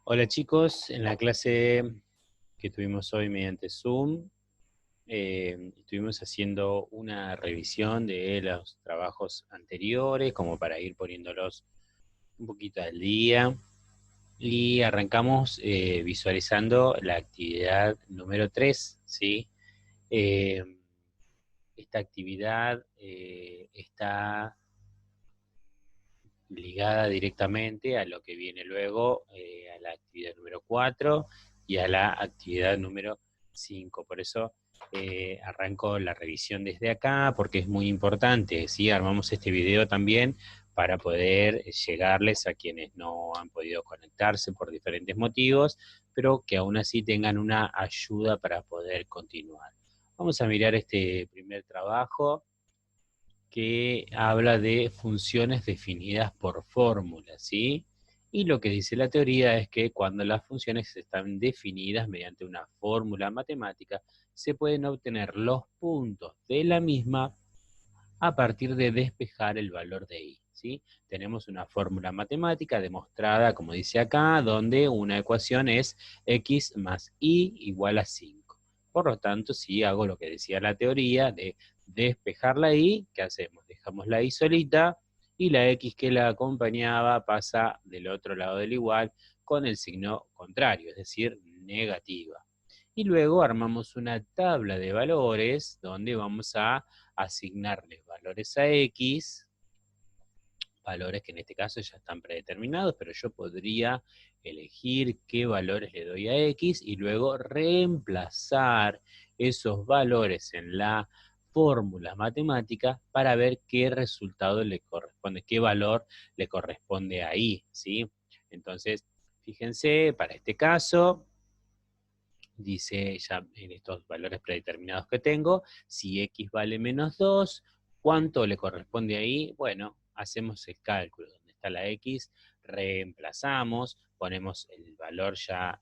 Hola chicos, en la clase que tuvimos hoy mediante Zoom, estuvimos haciendo una revisión de los trabajos anteriores, como para ir poniéndolos un poquito al día, y arrancamos visualizando la actividad número 3, ¿sí? Eh, Esta actividad está ligada directamente a lo que viene luego, a la actividad número 4 y a la actividad número 5. Por eso arranco la revisión desde acá, porque es muy importante, ¿sí? Armamos este video también para poder llegarles a quienes no han podido conectarse por diferentes motivos, pero que aún así tengan una ayuda para poder continuar. Vamos a mirar este primer trabajo que habla de funciones definidas por fórmulas, ¿sí? Y lo que dice la teoría es que cuando las funciones están definidas mediante una fórmula matemática, se pueden obtener los puntos de la misma a partir de despejar el valor de y, ¿sí? Tenemos una fórmula matemática demostrada, como dice acá, donde una ecuación es x más y igual a 5. Por lo tanto, si hago lo que decía la teoría de despejar la y, ¿qué hacemos? Dejamos la y solita y la x que la acompañaba pasa del otro lado del igual con el signo contrario, es decir, negativa. Y luego armamos una tabla de valores donde vamos a asignarle valores a X, valores que en este caso ya están predeterminados, pero yo podría elegir qué valores le doy a X y luego reemplazar esos valores en la fórmula matemática para ver qué resultado le corresponde, qué valor le corresponde a Y, ¿sí? Entonces, fíjense, para este caso, dice ya en estos valores predeterminados que tengo, si x vale menos 2, ¿cuánto le corresponde ahí? Bueno, hacemos el cálculo, donde está la x, reemplazamos, ponemos el valor ya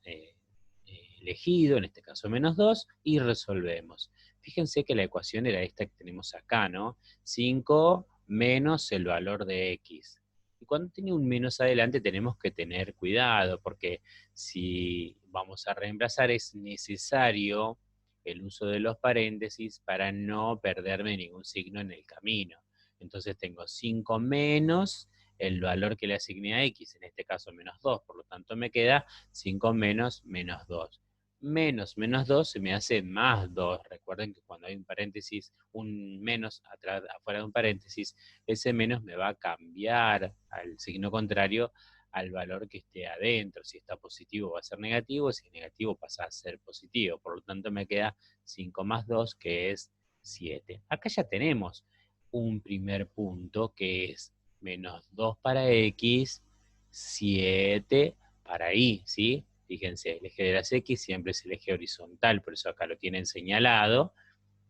elegido, en este caso menos 2, y resolvemos. Fíjense que la ecuación era esta que tenemos acá, ¿no? 5 menos el valor de x. Y cuando tiene un menos adelante tenemos que tener cuidado, porque si vamos a reemplazar es necesario el uso de los paréntesis para no perderme ningún signo en el camino. Entonces tengo 5 menos el valor que le asigné a x, en este caso menos 2, por lo tanto me queda 5 menos menos 2. Menos menos 2 se me hace más 2. Recuerden que cuando hay un paréntesis, un menos atrás, afuera de un paréntesis, ese menos me va a cambiar al signo contrario al valor que esté adentro. Si está positivo va a ser negativo, si es negativo pasa a ser positivo. Por lo tanto me queda 5 más 2, que es 7. Acá ya tenemos un primer punto que es menos 2 para x, 7 para y, ¿sí? Fíjense, el eje de las x siempre es el eje horizontal, por eso acá lo tienen señalado,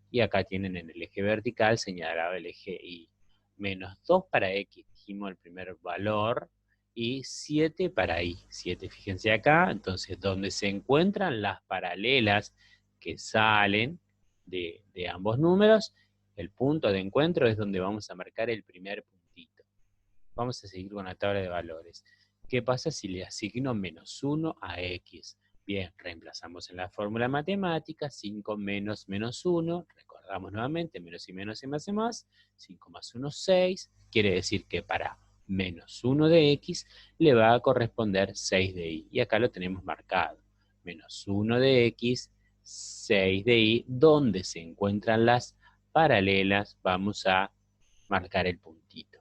y acá tienen en el eje vertical señalado el eje y. Menos 2 para x, dijimos el primer valor, y 7 para y. 7, fíjense acá, entonces donde se encuentran las paralelas que salen de ambos números, el punto de encuentro es donde vamos a marcar el primer puntito. Vamos a seguir con la tabla de valores. ¿Qué pasa si le asigno menos 1 a x? Bien, reemplazamos en la fórmula matemática, 5 menos menos 1, recordamos nuevamente, menos y menos y más y más, 5 más 1, 6, quiere decir que para menos 1 de x le va a corresponder 6 de y, y acá lo tenemos marcado, menos 1 de x, 6 de y, donde se encuentran las paralelas, vamos a marcar el puntito.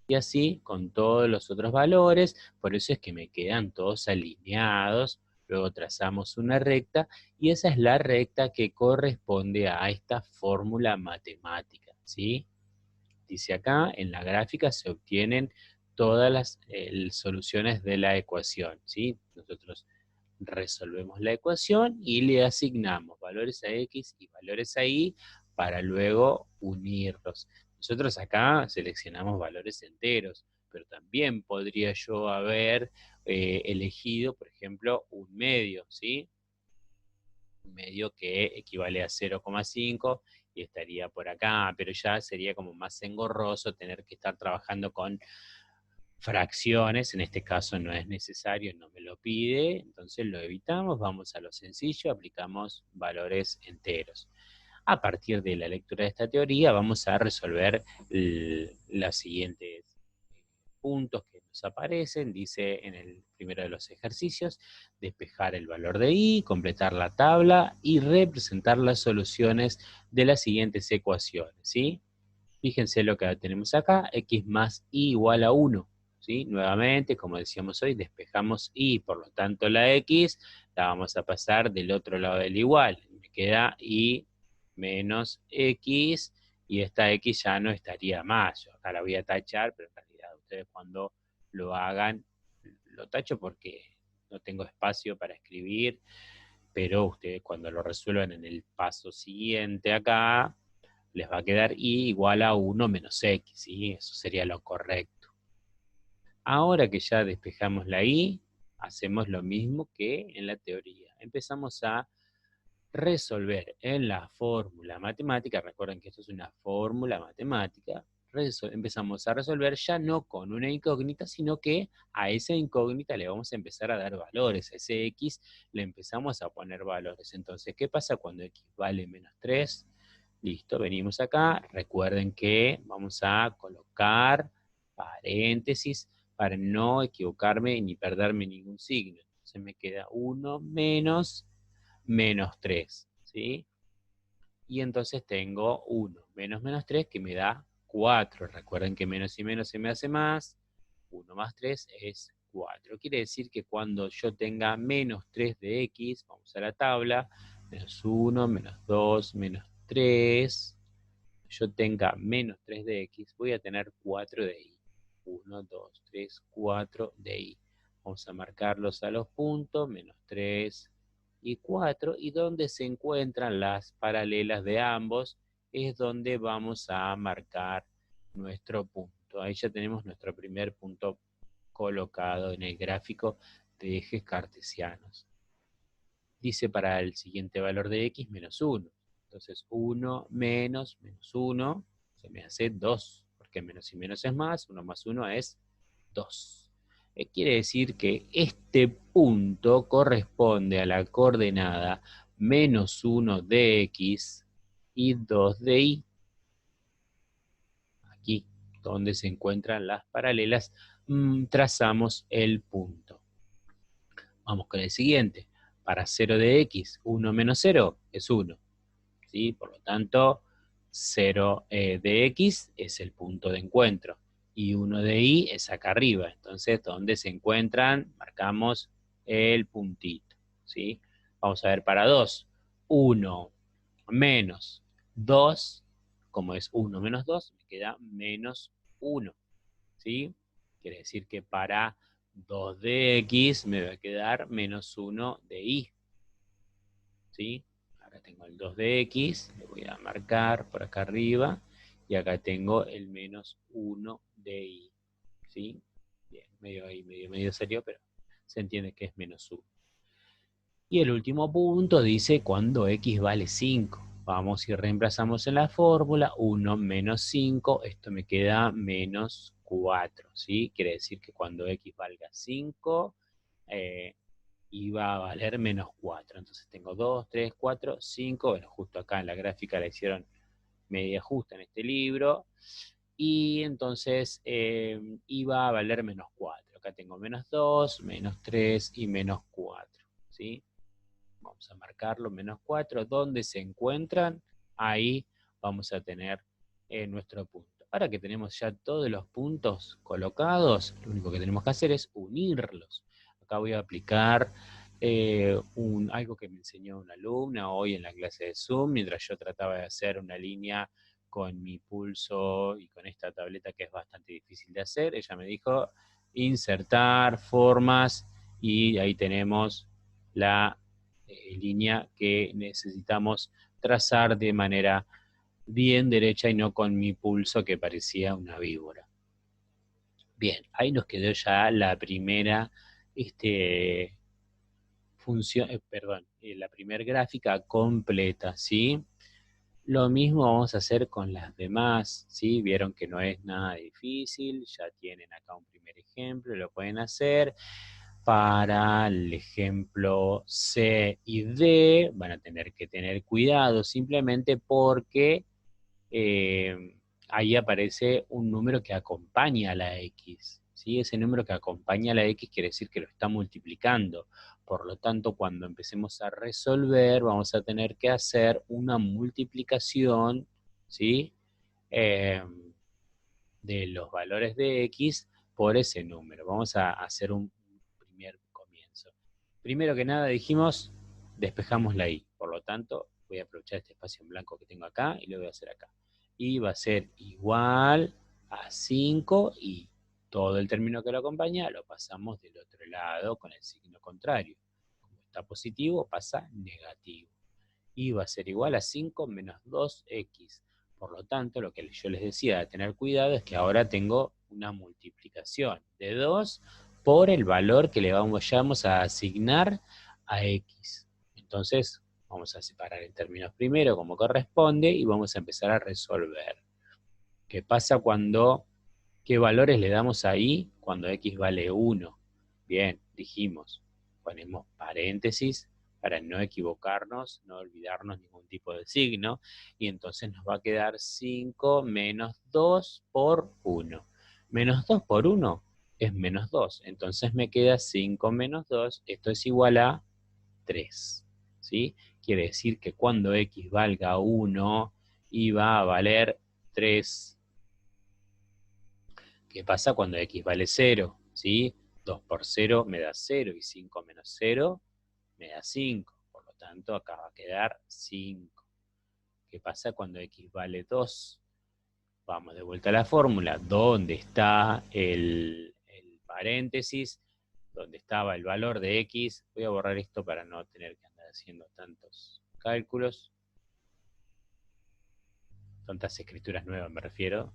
Y así con todos los otros valores, por eso es que me quedan todos alineados, luego trazamos una recta, y esa es la recta que corresponde a esta fórmula matemática, ¿sí? Dice acá, en la gráfica se obtienen todas las soluciones de la ecuación, ¿sí? Nosotros resolvemos la ecuación y le asignamos valores a x y valores a y para luego unirlos. Nosotros acá seleccionamos valores enteros, pero también podría yo haber elegido, por ejemplo, un medio, ¿sí? Un medio que equivale a 0,5 y estaría por acá, pero ya sería como más engorroso tener que estar trabajando con fracciones, en este caso no es necesario, no me lo pide, entonces lo evitamos, vamos a lo sencillo, aplicamos valores enteros. A partir de la lectura de esta teoría vamos a resolver los siguientes puntos que nos aparecen. Dice en el primero de los ejercicios, despejar el valor de y, completar la tabla y representar las soluciones de las siguientes ecuaciones, ¿sí? Fíjense lo que tenemos acá, x más y igual a 1. ¿Sí? Nuevamente, como decíamos hoy, despejamos y, por lo tanto la x la vamos a pasar del otro lado del igual. Me queda y menos x, y esta x ya no estaría más. Yo acá la voy a tachar, pero en realidad ustedes cuando lo hagan, lo tacho porque no tengo espacio para escribir, pero ustedes cuando lo resuelvan en el paso siguiente acá, les va a quedar y igual a 1 menos x, ¿sí? Eso sería lo correcto. Ahora que ya despejamos la y, hacemos lo mismo que en la teoría. Empezamos a resolver en la fórmula matemática, recuerden que esto es una fórmula matemática, empezamos a resolver ya no con una incógnita, sino que a esa incógnita le vamos a empezar a dar valores, a ese x le empezamos a poner valores. Entonces, ¿qué pasa cuando x vale menos 3? Listo, venimos acá, recuerden que vamos a colocar paréntesis para no equivocarme ni perderme ningún signo. Entonces me queda 1 menos 3, ¿sí? Y entonces tengo 1 menos 3 que me da 4. Recuerden que menos y menos se me hace más. 1 más 3 es 4. Quiere decir que cuando yo tenga menos 3 de x, vamos a la tabla, menos 1, menos 2, menos 3, yo tenga menos 3 de x, voy a tener 4 de y. 1, 2, 3, 4 de y. Vamos a marcarlos a los puntos, menos 3 y 4, y donde se encuentran las paralelas de ambos es donde vamos a marcar nuestro punto. Ahí ya tenemos nuestro primer punto colocado en el gráfico de ejes cartesianos. Dice para el siguiente valor de x menos 1. Entonces 1 menos 1 se me hace 2, porque menos y menos es más, 1 más 1 es 2. Quiere decir que este punto corresponde a la coordenada menos 1 de x y 2 de y. Aquí, donde se encuentran las paralelas, trazamos el punto. Vamos con el siguiente. Para 0 de x, 1 menos 0 es 1. ¿Sí? Por lo tanto, 0 de x es el punto de encuentro. Y 1 de y es acá arriba. Entonces, donde se encuentran, marcamos el puntito. ¿Sí? Vamos a ver para 2. 1 menos 2, como es 1 menos 2, me queda menos 1. ¿Sí? Quiere decir que para 2 de x me va a quedar menos 1 de y. ¿Sí? Acá tengo el 2 de x, le voy a marcar por acá arriba, y acá tengo el menos 1 de y. ¿Sí? Bien, medio ahí, medio salió, pero se entiende que es menos 1. Y el último punto dice cuando x vale 5. Vamos y reemplazamos en la fórmula 1 menos 5, esto me queda menos 4, ¿sí? Quiere decir que cuando x valga 5, iba a valer menos 4. Entonces tengo 2, 3, 4, 5, bueno, justo acá en la gráfica la hicieron media justa en este libro, y entonces iba a valer menos 4. Acá tengo menos 2, menos 3 y menos 4, ¿sí? Vamos a marcarlo, menos 4, ¿dónde se encuentran? Ahí vamos a tener nuestro punto. Ahora que tenemos ya todos los puntos colocados, lo único que tenemos que hacer es unirlos. Acá voy a aplicar algo que me enseñó una alumna hoy en la clase de Zoom, mientras yo trataba de hacer una línea con mi pulso y con esta tableta que es bastante difícil de hacer. Ella me dijo insertar formas, y ahí tenemos la línea que necesitamos trazar de manera bien derecha y no con mi pulso que parecía una víbora. Bien, ahí nos quedó ya la primera función, la primera gráfica completa, ¿sí? Lo mismo vamos a hacer con las demás, ¿sí? Vieron que no es nada difícil, ya tienen acá un primer ejemplo, lo pueden hacer. Para el ejemplo C y D van a tener que tener cuidado simplemente porque ahí aparece un número que acompaña a la X, ¿sí? Ese número que acompaña a la X quiere decir que lo está multiplicando. Por lo tanto, cuando empecemos a resolver, vamos a tener que hacer una multiplicación, ¿sí? Eh, de los valores de X por ese número. Vamos a hacer un primer comienzo. Primero que nada dijimos, despejamos la Y. Por lo tanto, voy a aprovechar este espacio en blanco que tengo acá y lo voy a hacer acá. Y va a ser igual a 5 y todo el término que lo acompaña lo pasamos del otro lado con el signo contrario. Como está positivo, pasa negativo. Y va a ser igual a 5 menos 2x. Por lo tanto, lo que yo les decía de tener cuidado es que ahora tengo una multiplicación de 2 por el valor que le vamos a asignar a x. Entonces, vamos a separar en términos primero como corresponde y vamos a empezar a resolver. ¿Qué pasa cuando, qué valores le damos ahí cuando x vale 1? Bien, dijimos, ponemos paréntesis para no equivocarnos, no olvidarnos ningún tipo de signo, y entonces nos va a quedar 5 menos 2 por 1. Menos 2 por 1 es menos 2, entonces me queda 5 menos 2, esto es igual a 3, ¿sí? Quiere decir que cuando x valga 1, y va a valer 3. ¿Qué pasa cuando x vale 0? ¿Sí? 2 por 0 me da 0 y 5 menos 0 me da 5. Por lo tanto, acá va a quedar 5. ¿Qué pasa cuando x vale 2? Vamos de vuelta a la fórmula. ¿Dónde está el paréntesis? ¿Dónde estaba el valor de x? Voy a borrar esto para no tener que andar haciendo tantos cálculos. Tantas escrituras nuevas me refiero.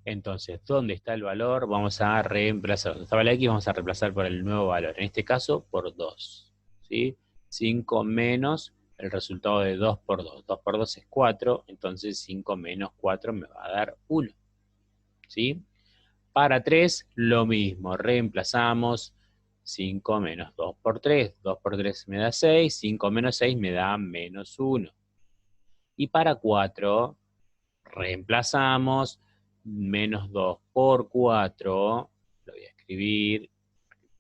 Entonces, ¿dónde está el valor? Vamos a reemplazar. Donde estaba la X, vamos a reemplazar por el nuevo valor. En este caso, por 2. ¿Sí? 5 menos el resultado de 2 por 2. 2 por 2 es 4, entonces 5 menos 4 me va a dar 1. ¿Sí? Para 3, lo mismo. Reemplazamos 5 menos 2 por 3. 2 por 3 me da 6. 5 menos 6 me da menos 1. Y para 4, reemplazamos menos 2 por 4, lo voy a escribir,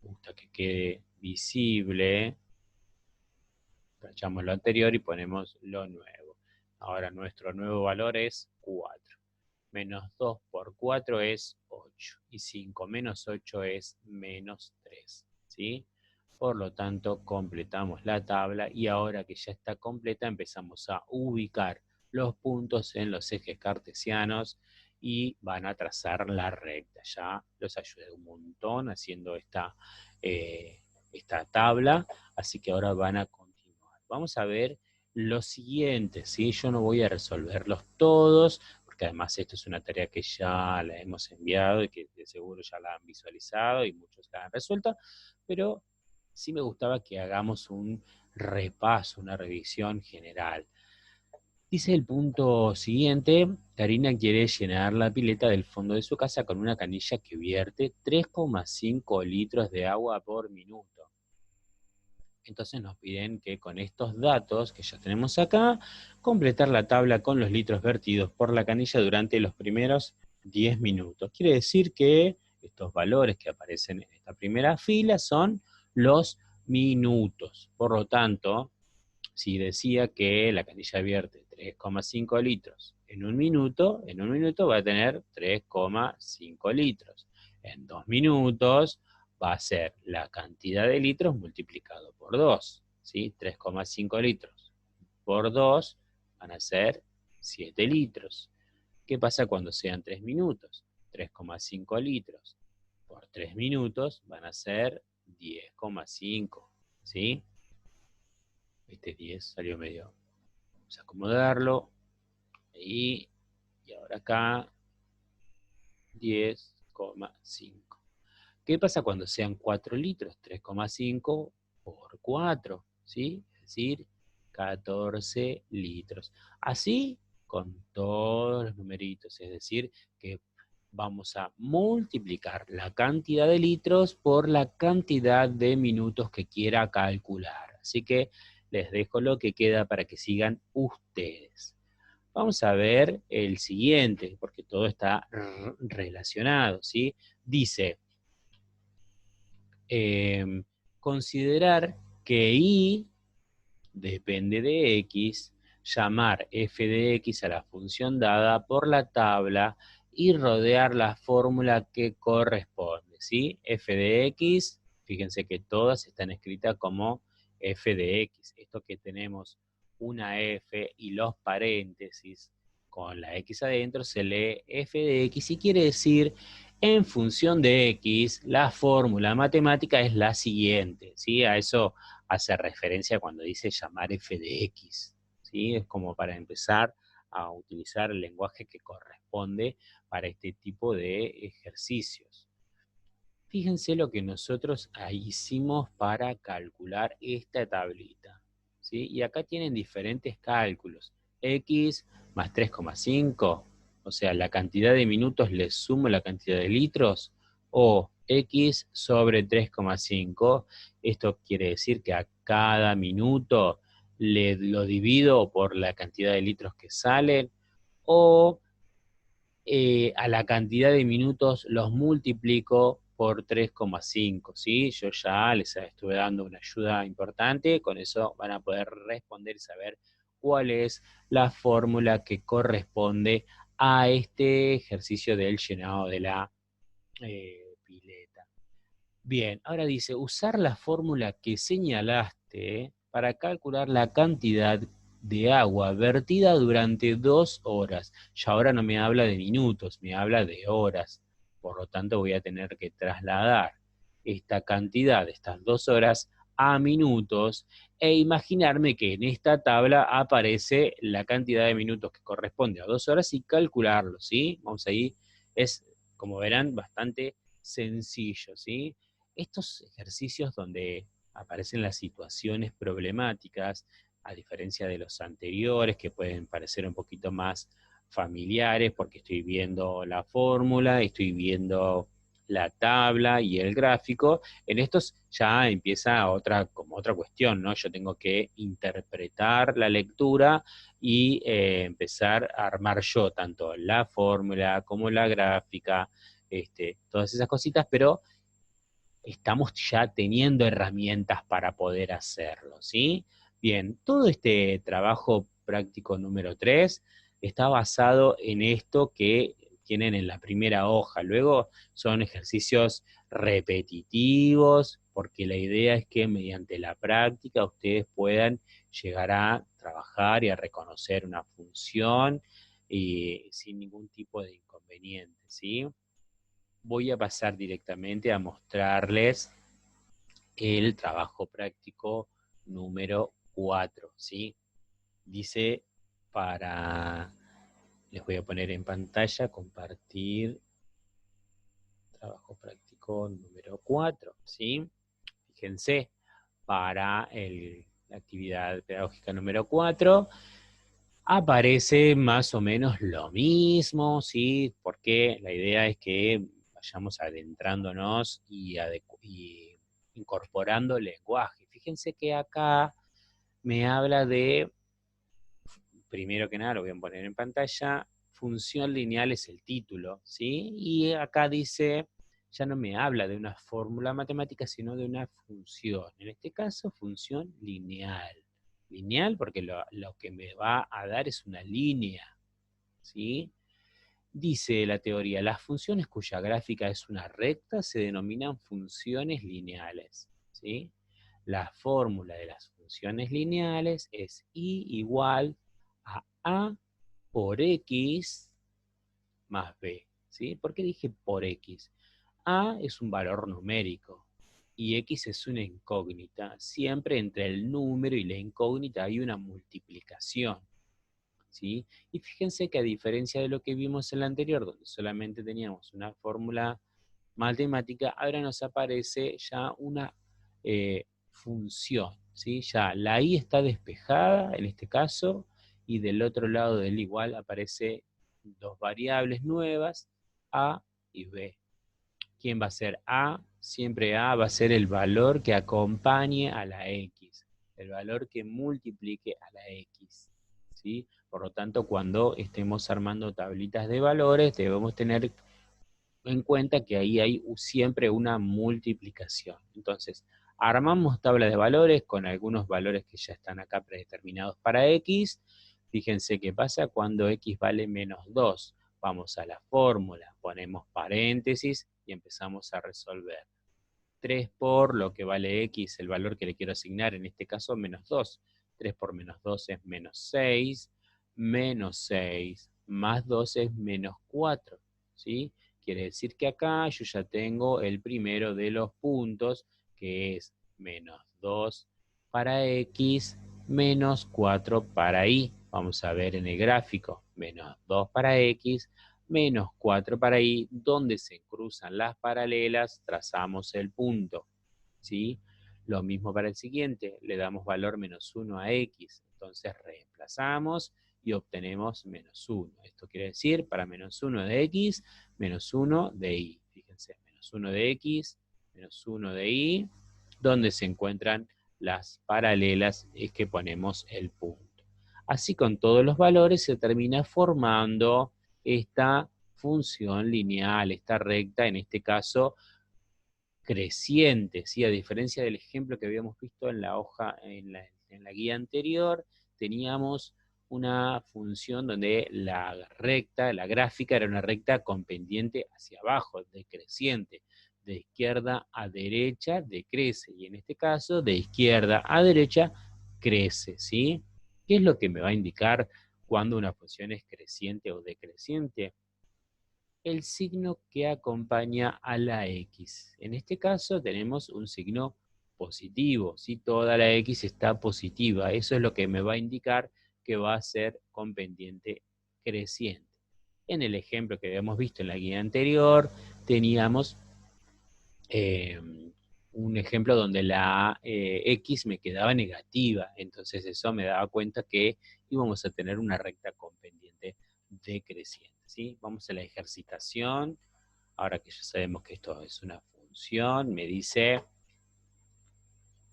me gusta que quede visible, tachamos lo anterior y ponemos lo nuevo. Ahora nuestro nuevo valor es 4. Menos 2 por 4 es 8. Y 5 menos 8 es menos 3. ¿Sí? Por lo tanto, completamos la tabla y ahora que ya está completa empezamos a ubicar los puntos en los ejes cartesianos y van a trazar la recta. Ya los ayudé un montón haciendo esta tabla, así que ahora van a continuar. Vamos a ver lo siguiente, ¿sí? Yo no voy a resolverlos todos, porque además esto es una tarea que ya la hemos enviado y que de seguro ya la han visualizado y muchos la han resuelto, pero sí me gustaba que hagamos un repaso, una revisión general. Dice el punto siguiente, Karina quiere llenar la pileta del fondo de su casa con una canilla que vierte 3,5 litros de agua por minuto. Entonces nos piden que con estos datos que ya tenemos acá, completar la tabla con los litros vertidos por la canilla durante los primeros 10 minutos. Quiere decir que estos valores que aparecen en esta primera fila son los minutos. Por lo tanto, si decía que la canilla vierte 3,5 litros en un minuto va a tener 3,5 litros. En 2 minutos va a ser la cantidad de litros multiplicado por 2, ¿sí? 3,5 litros por 2 van a ser 7 litros. ¿Qué pasa cuando sean 3 minutos? 3,5 litros por 3 minutos van a ser 10,5, ¿sí? Este 10 salió medio. Vamos a acomodarlo. Ahí. Y ahora acá 10,5. ¿Qué pasa cuando sean 4 litros? 3,5 por 4, ¿sí? Es decir, 14 litros. Así con todos los numeritos, es decir, que vamos a multiplicar la cantidad de litros por la cantidad de minutos que quiera calcular. Así que les dejo lo que queda para que sigan ustedes. Vamos a ver el siguiente, porque todo está relacionado, ¿sí? Dice, considerar que y depende de x, llamar f de x a la función dada por la tabla y rodear la fórmula que corresponde, ¿sí? F de x, fíjense que todas están escritas como f de x. Esto que tenemos una f y los paréntesis con la x adentro se lee f de x y quiere decir en función de x, la fórmula matemática es la siguiente, ¿sí? A eso hace referencia cuando dice llamar f de x, ¿sí? Es como para empezar a utilizar el lenguaje que corresponde para este tipo de ejercicios. Fíjense lo que nosotros hicimos para calcular esta tablita, ¿sí? Y acá tienen diferentes cálculos. X más 3,5, o sea, la cantidad de minutos le sumo la cantidad de litros, o X sobre 3,5. Esto quiere decir que a cada minuto lo divido por la cantidad de litros que salen, o a la cantidad de minutos los multiplico por 3,5, ¿sí? Yo ya les estuve dando una ayuda importante, con eso van a poder responder y saber cuál es la fórmula que corresponde a este ejercicio del llenado de la pileta. Bien, ahora dice, usar la fórmula que señalaste para calcular la cantidad de agua vertida durante 2 horas. Ya ahora no me habla de minutos, me habla de horas. Por lo tanto, voy a tener que trasladar esta cantidad de estas 2 horas a minutos e imaginarme que en esta tabla aparece la cantidad de minutos que corresponde a 2 horas y calcularlo, ¿sí? Vamos ahí, es, como verán, bastante sencillo, ¿sí? Estos ejercicios donde aparecen las situaciones problemáticas, a diferencia de los anteriores, que pueden parecer un poquito más familiares, porque estoy viendo la fórmula, estoy viendo la tabla y el gráfico, en estos ya empieza como otra cuestión, ¿no? Yo tengo que interpretar la lectura y empezar a armar yo tanto la fórmula como la gráfica, todas esas cositas, pero estamos ya teniendo herramientas para poder hacerlo, ¿sí? Bien, todo este trabajo práctico número 3 está basado en esto que tienen en la primera hoja. Luego son ejercicios repetitivos, porque la idea es que mediante la práctica ustedes puedan llegar a trabajar y a reconocer una función y sin ningún tipo de inconveniente, ¿sí? Voy a pasar directamente a mostrarles el trabajo práctico número 4, ¿sí? Dice les voy a poner en pantalla, compartir trabajo práctico número 4, ¿sí? Fíjense, para la actividad pedagógica número 4 aparece más o menos lo mismo, ¿sí? Porque la idea es que vayamos adentrándonos y incorporando lenguaje. Fíjense que acá me habla de, primero que nada, lo voy a poner en pantalla, función lineal es el título, ¿sí? Y acá dice, ya no me habla de una fórmula matemática, sino de una función. En este caso, función lineal. Lineal porque lo que me va a dar es una línea, ¿sí? Dice la teoría, las funciones cuya gráfica es una recta se denominan funciones lineales, ¿sí? La fórmula de las funciones lineales es y igual a por x más b, ¿sí? ¿Por qué dije por x? A es un valor numérico y x es una incógnita. Siempre entre el número y la incógnita hay una multiplicación, ¿sí? Y fíjense que a diferencia de lo que vimos en la anterior, donde solamente teníamos una fórmula matemática, ahora nos aparece ya una función, ¿sí? Ya la y está despejada en este caso, y del otro lado del igual aparece dos variables nuevas, a y b. ¿Quién va a ser a? Siempre a va a ser el valor que acompañe a la x, el valor que multiplique a la x, ¿sí? Por lo tanto, cuando estemos armando tablitas de valores, debemos tener en cuenta que ahí hay siempre una multiplicación. Entonces, armamos tabla de valores con algunos valores que ya están acá predeterminados para x. Fíjense qué pasa cuando x vale menos 2. Vamos a la fórmula, ponemos paréntesis y empezamos a resolver. 3 por lo que vale x, el valor que le quiero asignar, en este caso menos 2. 3 por menos 2 es menos 6, menos 6, más 2 es menos 4, ¿sí? Quiere decir que acá yo ya tengo el primero de los puntos, que es menos 2 para x, menos 4 para y. Vamos a ver en el gráfico, menos 2 para x, menos 4 para y, donde se cruzan las paralelas, trazamos el punto, ¿sí? Lo mismo para el siguiente, le damos valor menos 1 a x, entonces reemplazamos y obtenemos menos 1. Esto quiere decir, para menos 1 de x, menos 1 de y. Fíjense, menos 1 de x, menos 1 de y, donde se encuentran las paralelas es que ponemos el punto. Así con todos los valores se termina formando esta función lineal, esta recta, en este caso creciente, ¿sí? A diferencia del ejemplo que habíamos visto en la hoja, en la guía anterior, teníamos una función donde la recta, la gráfica era una recta con pendiente hacia abajo, decreciente. De izquierda a derecha decrece, y en este caso, de izquierda a derecha crece, ¿sí? ¿Qué es lo que me va a indicar cuando una función es creciente o decreciente? El signo que acompaña a la x. En este caso tenemos un signo positivo, si toda la x está positiva, eso es lo que me va a indicar que va a ser con pendiente creciente. En el ejemplo que habíamos visto en la guía anterior, teníamos un ejemplo donde la x me quedaba negativa, entonces eso me daba cuenta que íbamos a tener una recta con pendiente decreciente, ¿sí? Vamos a la ejercitación. Ahora que ya sabemos que esto es una función, me dice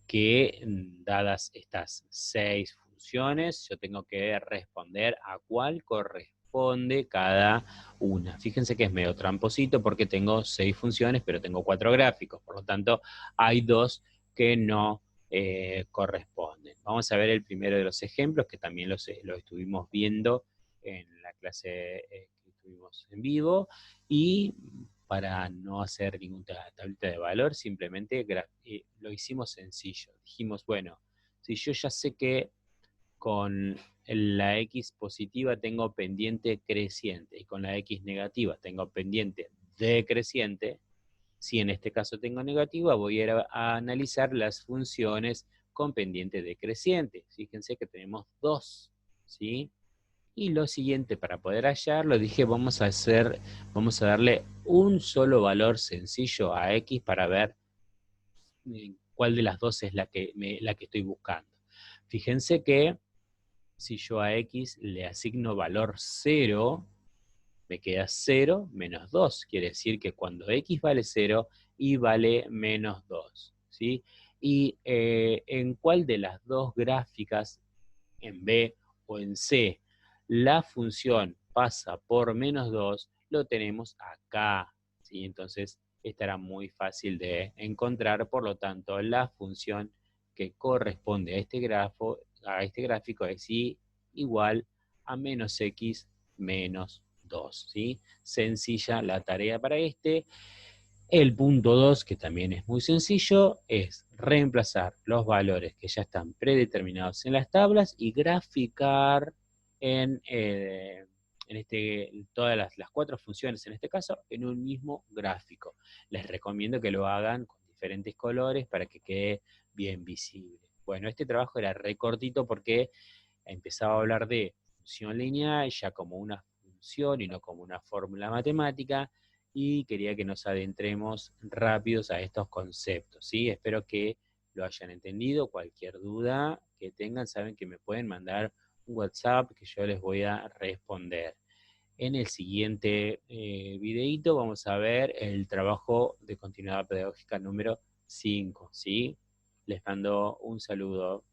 que dadas estas 6 funciones, yo tengo que responder a cuál corresponde cada una. Fíjense que es medio tramposito porque tengo 6 funciones, pero tengo 4 gráficos, por lo tanto hay 2 que no corresponden. Vamos a ver el primero de los ejemplos, que también lo estuvimos viendo en la clase que tuvimos en vivo, y para no hacer ninguna tablita de valor, simplemente lo hicimos sencillo. Dijimos, bueno, si yo ya sé que con la x positiva tengo pendiente creciente y con la x negativa tengo pendiente decreciente, si en este caso tengo negativa, voy a ir a analizar las funciones con pendiente decreciente. Fíjense que tenemos 2, ¿sí? Y lo siguiente, para poder hallarlo, dije, vamos a darle un solo valor sencillo a x para ver cuál de las dos es la que estoy buscando. Fíjense que si yo a x le asigno valor 0, me queda 0 menos 2. Quiere decir que cuando x vale 0, y vale menos 2, ¿sí? Y en cuál de las dos gráficas, en B o en C, la función pasa por menos 2, lo tenemos acá, ¿sí? Entonces estará muy fácil de encontrar, por lo tanto la función que corresponde a este gráfico es y igual a menos x menos 2, ¿sí? Sencilla la tarea para este. El punto 2, que también es muy sencillo, es reemplazar los valores que ya están predeterminados en las tablas y graficar todas las 4 funciones, en este caso, en un mismo gráfico. Les recomiendo que lo hagan con diferentes colores para que quede bien visible. Bueno, este trabajo era recortito porque empezaba a hablar de función lineal ya como una función y no como una fórmula matemática, y quería que nos adentremos rápidos a estos conceptos, ¿sí? Espero que lo hayan entendido. Cualquier duda que tengan, saben que me pueden mandar un WhatsApp que yo les voy a responder. En el siguiente videíto vamos a ver el trabajo de continuidad pedagógica número 5, ¿sí? Les mando un saludo.